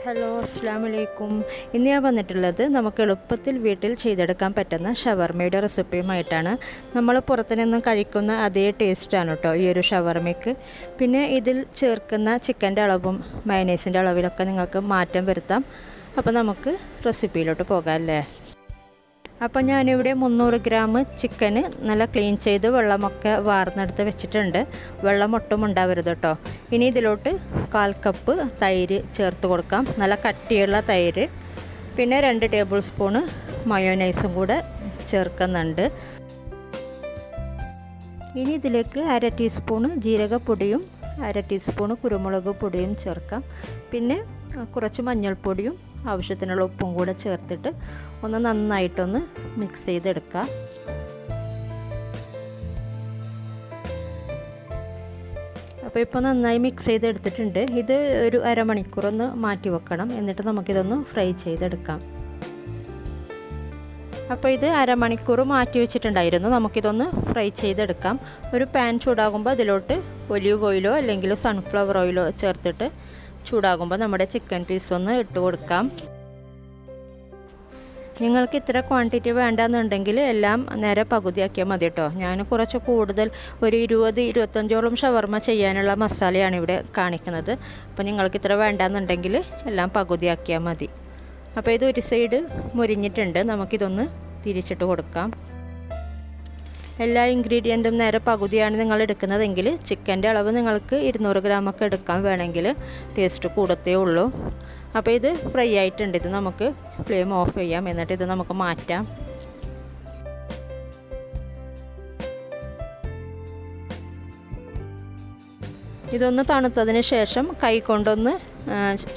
Hello അസ്സലാമു അലൈക്കും. ഇന്ന് ഞാൻ വന്നിട്ടുള്ളത് നമുക്ക് എളുപ്പത്തിൽ വീട്ടിൽ ചെയ്തെടുക്കാൻ പറ്റുന്ന ഷവർമയുടെ റെസിപ്പിയുമായിട്ടാണ്. നമ്മൾ പുറത്തു നിന്നും കഴിക്കുന്ന അതേ ടേസ്റ്റാണ് കേട്ടോ ഈ ഒരു ഷവർമയ്ക്ക്. പിന്നെ ഇതിൽ ചേർക്കുന്ന ചിക്കൻ്റെ അളവും മയനൈസിൻ്റെ അളവിലൊക്കെ നിങ്ങൾക്ക് മാറ്റം വരുത്താം. അപ്പോൾ നമുക്ക് റെസിപ്പിയിലോട്ട് പോകാം അല്ലേ. അപ്പോൾ ഞാനിവിടെ 300 ഗ്രാം ചിക്കന് നല്ല ക്ലീൻ ചെയ്ത് വെള്ളമൊക്കെ വാർന്നെടുത്ത് വെച്ചിട്ടുണ്ട്. വെള്ളം ഒട്ടും ഉണ്ടാവരുത് കേട്ടോ. ഇനി ഇതിലോട്ട് 1/4 കപ്പ് തൈര് ചേർത്ത് കൊടുക്കാം, നല്ല കട്ടിയുള്ള തൈര്. പിന്നെ 2 ടേബിൾ സ്പൂണ് മയോനൈസും കൂടെ ചേർക്കുന്നുണ്ട്. ഇനി ഇതിലേക്ക് 1/2 ടീസ്പൂണ് ജീരകപ്പൊടിയും 1/2 ടീസ്പൂണ് കുരുമുളക് പൊടിയും ചേർക്കാം. പിന്നെ കുറച്ച് മഞ്ഞൾപ്പൊടിയും ആവശ്യത്തിനുള്ള ഉപ്പും കൂടെ ചേർത്തിട്ട് ഒന്ന് നന്നായിട്ടൊന്ന് മിക്സ് ചെയ്തെടുക്കാം. അപ്പോൾ ഇപ്പോൾ നന്നായി മിക്സ് ചെയ്തെടുത്തിട്ടുണ്ട്. ഇത് ഒരു അരമണിക്കൂറൊന്ന് മാറ്റി വെക്കണം. എന്നിട്ട് നമുക്കിതൊന്ന് ഫ്രൈ ചെയ്തെടുക്കാം. അപ്പോൾ ഇത് അരമണിക്കൂർ മാറ്റി വെച്ചിട്ടുണ്ടായിരുന്നു. നമുക്കിതൊന്ന് ഫ്രൈ ചെയ്തെടുക്കാം. ഒരു പാൻ ചൂടാകുമ്പോൾ അതിലോട്ട് ഒലിവ് ഓയിലോ അല്ലെങ്കിൽ സൺഫ്ലവർ ഓയിലോ ചേർത്തിട്ട് ചൂടാകുമ്പോൾ നമ്മുടെ ചിക്കൻ പീസ് ഒന്ന് ഇട്ട് കൊടുക്കാം. നിങ്ങൾക്ക് ഇത്ര ക്വാണ്ടിറ്റി വേണ്ടെന്നുണ്ടെങ്കിൽ എല്ലാം നേരെ പകുതിയാക്കിയാൽ മതി കേട്ടോ. ഞാൻ കുറച്ച് കൂടുതൽ ഒരു 20-25ഓളം ഷവർമ ചെയ്യാനുള്ള മസാലയാണ് ഇവിടെ കാണിക്കുന്നത്. അപ്പോൾ നിങ്ങൾക്ക് ഇത്ര വേണ്ടെന്നുണ്ടെങ്കിൽ എല്ലാം പകുതിയാക്കിയാൽ മതി. അപ്പോൾ ഇത് ഒരു സൈഡ് മുരിഞ്ഞിട്ടുണ്ട്. നമുക്കിതൊന്ന് തിരിച്ചിട്ട് കൊടുക്കാം. എല്ലാ ഇൻഗ്രീഡിയൻറ്റും നേരെ പകുതിയാണ് നിങ്ങൾ എടുക്കുന്നതെങ്കിൽ ചിക്കൻ്റെ അളവ് നിങ്ങൾക്ക് 200 ഗ്രാമൊക്കെ എടുക്കാൻ വേണമെങ്കിൽ ടേസ്റ്റ് കൂടത്തേ ഉള്ളൂ. അപ്പോൾ ഇത് ഫ്രൈ ആയിട്ടുണ്ട്. ഇത് നമുക്ക് ഫ്ലെയിം ഓഫ് ചെയ്യാം. എന്നിട്ട് ഇത് നമുക്ക് മാറ്റാം. ഇതൊന്ന് തണുത്തതിന് ശേഷം കൈ കൊണ്ടൊന്ന്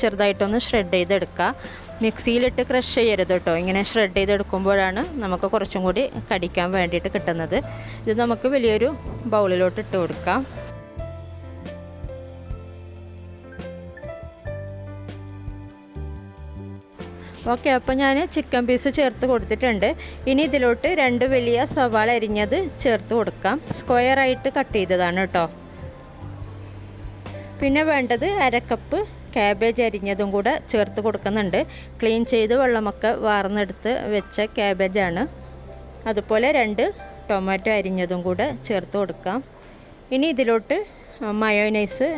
ചെറുതായിട്ടൊന്ന് ഷ്രെഡ് ചെയ്തെടുക്കുക. മിക്സിയിലിട്ട് ക്രഷ് ചെയ്യരുത് കേട്ടോ. ഇങ്ങനെ ഷ്രെഡ് ചെയ്തെടുക്കുമ്പോഴാണ് നമുക്ക് കുറച്ചും കൂടി കടിക്കാൻ വേണ്ടിയിട്ട് കിട്ടുന്നത്. ഇത് നമുക്ക് വലിയൊരു ബൗളിലോട്ട് ഇട്ട് കൊടുക്കാം. ഓക്കെ, അപ്പോൾ ഞാൻ ചിക്കൻ പീസ് ചേർത്ത് കൊടുത്തിട്ടുണ്ട്. ഇനി ഇതിലോട്ട് 2 വലിയ സവാള അരിഞ്ഞത് ചേർത്ത് കൊടുക്കാം. സ്ക്വയറായിട്ട് കട്ട് ചെയ്തതാണ് കേട്ടോ. പിന്നെ വേണ്ടത് 1/2 കപ്പ് ക്യാബേജ് അരിഞ്ഞതും കൂടെ ചേർത്ത് കൊടുക്കുന്നുണ്ട്. ക്ലീൻ ചെയ്ത് വെള്ളമൊക്കെ വാർന്നെടുത്ത് വെച്ച ക്യാബേജാണ്. അതുപോലെ 2 ടൊമാറ്റോ അരിഞ്ഞതും കൂടെ ചേർത്ത് കൊടുക്കാം. ഇനി ഇതിലോട്ട് മയോനൈസ്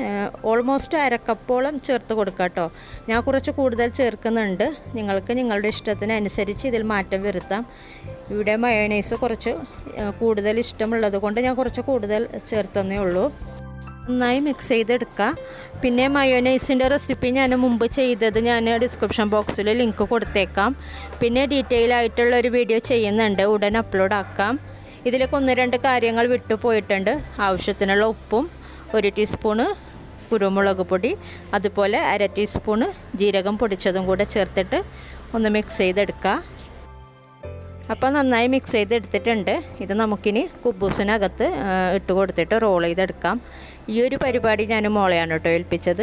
ഓൾമോസ്റ്റ് 1/2 കപ്പോളം ചേർത്ത് കൊടുക്കാം കേട്ടോ. ഞാൻ കുറച്ച് കൂടുതൽ ചേർക്കുന്നുണ്ട്. നിങ്ങൾക്ക് നിങ്ങളുടെ ഇഷ്ടത്തിനനുസരിച്ച് ഇതിൽ മാറ്റം വരുത്താം. ഇവിടെ മയോനൈസ് കുറച്ച് കൂടുതൽ ഇഷ്ടമുള്ളത് കൊണ്ട് ഞാൻ കുറച്ച് കൂടുതൽ ചേർത്തന്നേ ഉള്ളൂ. നന്നായി മിക്സ് ചെയ്തെടുക്കുക. പിന്നെ മയോനൈസിൻ്റെ റെസിപ്പി ഞാൻ മുമ്പ് ചെയ്തത് ഞാൻ ഡിസ്ക്രിപ്ഷൻ ബോക്സിൽ ലിങ്ക് കൊടുത്തേക്കാം. പിന്നെ ഡീറ്റെയിൽ ആയിട്ടുള്ളൊരു വീഡിയോ ചെയ്യുന്നുണ്ട്, ഉടൻ അപ്ലോഡ് ആക്കാം. ഇതിലേക്ക് 1-2 കാര്യങ്ങൾ വിട്ടു പോയിട്ടുണ്ട്. ആവശ്യത്തിനുള്ള ഉപ്പും 1 ടീസ്പൂണ് കുരുമുളക് പൊടി, അതുപോലെ 1/2 ടീസ്പൂണ് ജീരകം പൊടിച്ചതും കൂടെ ചേർത്തിട്ട് ഒന്ന് മിക്സ് ചെയ്തെടുക്കുക. അപ്പോൾ നന്നായി മിക്സ് ചെയ്തെടുത്തിട്ടുണ്ട്. ഇത് നമുക്കിനി കുബൂസിനകത്ത് ഇട്ട് കൊടുത്തിട്ട് റോൾ ചെയ്തെടുക്കാം. ഈ ഒരു പരിപാടി ഞാൻ മോളെയാണ് കേട്ടോ ഏൽപ്പിച്ചത്.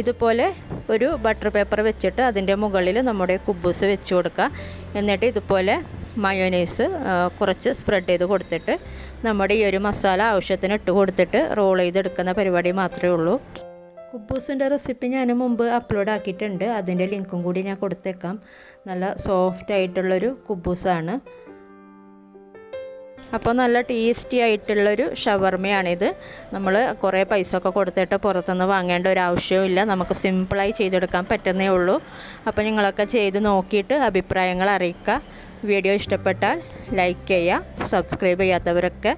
ഇതുപോലെ ഒരു ബട്ടർ പേപ്പർ വെച്ചിട്ട് അതിൻ്റെ മുകളിൽ നമ്മുടെ കുബൂസ് വെച്ച് കൊടുക്കുക. എന്നിട്ട് ഇതുപോലെ മയോനൈസ് കുറച്ച് സ്പ്രെഡ് ചെയ്ത് കൊടുത്തിട്ട് നമ്മുടെ ഈ ഒരു മസാല ആവശ്യത്തിന് ഇട്ട് കൊടുത്തിട്ട് റോൾ ചെയ്തെടുക്കുന്ന പരിപാടി മാത്രമേ ഉള്ളൂ. കുബൂസിൻ്റെ റെസിപ്പി ഞാൻ മുമ്പ് അപ്ലോഡ് ആക്കിയിട്ടുണ്ട്. അതിൻ്റെ ലിങ്കും കൂടി ഞാൻ കൊടുത്തേക്കാം. നല്ല സോഫ്റ്റ് ആയിട്ടുള്ളൊരു കുബൂസാണ്. അപ്പോൾ നല്ല ടേസ്റ്റി ആയിട്ടുള്ളൊരു ഷവർമയാണിത്. നമ്മൾ കുറേ പൈസ ഒക്കെ കൊടുത്തിട്ട് പുറത്തുനിന്ന് വാങ്ങേണ്ട ഒരു ആവശ്യവുമില്ല. നമുക്ക് സിമ്പിളായി ചെയ്തെടുക്കാൻ പറ്റുന്നേ ഉള്ളൂ. അപ്പോൾ നിങ്ങളൊക്കെ ചെയ്ത് നോക്കിയിട്ട് അഭിപ്രായങ്ങൾ അറിയിക്കുക. വീഡിയോ ഇഷ്ടപ്പെട്ടാൽ ലൈക്ക് ചെയ്യുക. സബ്സ്ക്രൈബ് ചെയ്യാത്തവരൊക്കെ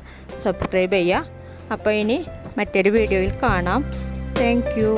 സബ്സ്ക്രൈബ് ചെയ്യുക. അപ്പോൾ ഇനി മറ്റൊരു വീഡിയോയിൽ കാണാം. Thank you.